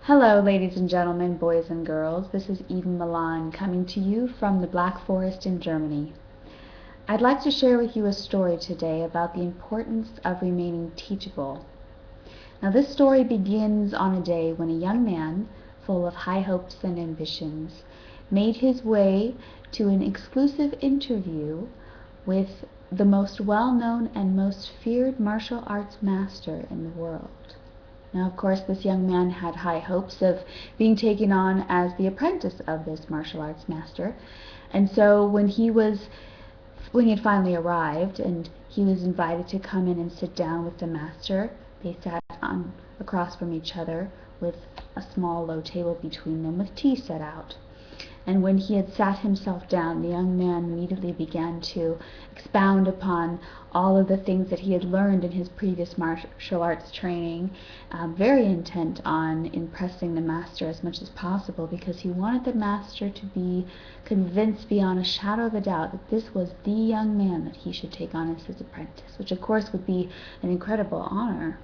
Hello, ladies and gentlemen, boys and girls. This is Eden Milan coming to you from the Black Forest in Germany. I'd like to share with you a story today about the importance of remaining teachable. Now, this story begins on a day when a young man, full of high hopes and ambitions, made his way to an exclusive interview with the most well-known and most feared martial arts master in the world. Now, of course, this young man had high hopes of being taken on as the apprentice of this martial arts master. And so when he had finally arrived and he was invited to come in and sit down with the master, they sat across from each other with a small low table between them with tea set out. And when he had sat himself down, the young man immediately began to expound upon all of the things that he had learned in his previous martial arts training, very intent on impressing the master as much as possible, because he wanted the master to be convinced beyond a shadow of a doubt that this was the young man that he should take on as his apprentice, which of course would be an incredible honor.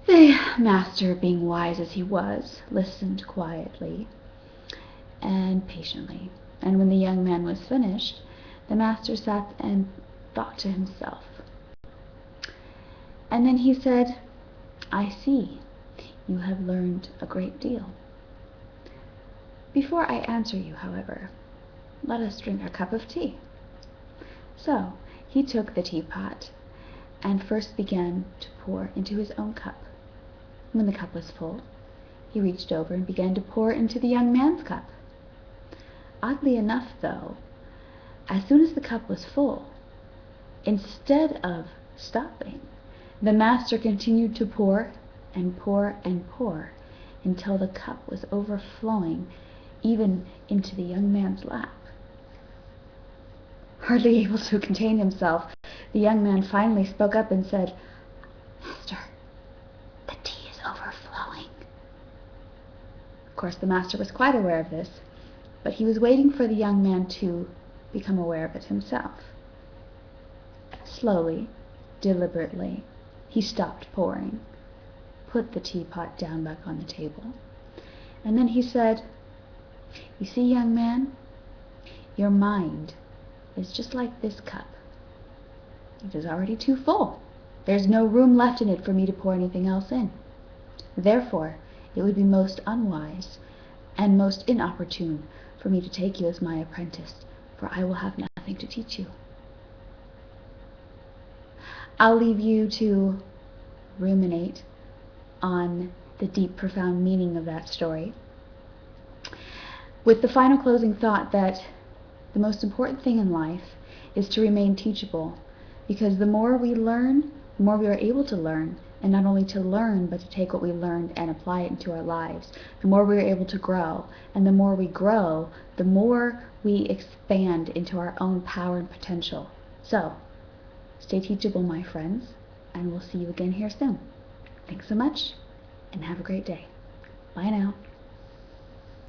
The master, being wise as he was, listened quietly and patiently. And when the young man was finished, the master sat and thought to himself. And then he said, "I see, you have learned a great deal. Before I answer you, however, let us drink a cup of tea." So he took the teapot and first began to pour into his own cup. When the cup was full, he reached over and began to pour into the young man's cup. Oddly enough, though, as soon as the cup was full, instead of stopping, the master continued to pour and pour and pour until the cup was overflowing even into the young man's lap. Hardly able to contain himself, the young man finally spoke up and said, "Master, the tea is overflowing." Of course, the master was quite aware of this, but he was waiting for the young man to become aware of it himself. Slowly, deliberately, he stopped pouring, put the teapot down back on the table, and then he said, "You see, young man, your mind is just like this cup. It is already too full. There's no room left in it for me to pour anything else in. Therefore, it would be most unwise and most inopportune for me to take you as my apprentice, for I will have nothing to teach you." I'll leave you to ruminate on the deep, profound meaning of that story, with the final closing thought that the most important thing in life is to remain teachable, because the more we learn, the more we are able to learn, and not only to learn, but to take what we learned and apply it into our lives. The more we are able to grow, and the more we grow, the more we expand into our own power and potential. So, stay teachable, my friends, and we'll see you again here soon. Thanks so much, and have a great day. Bye now.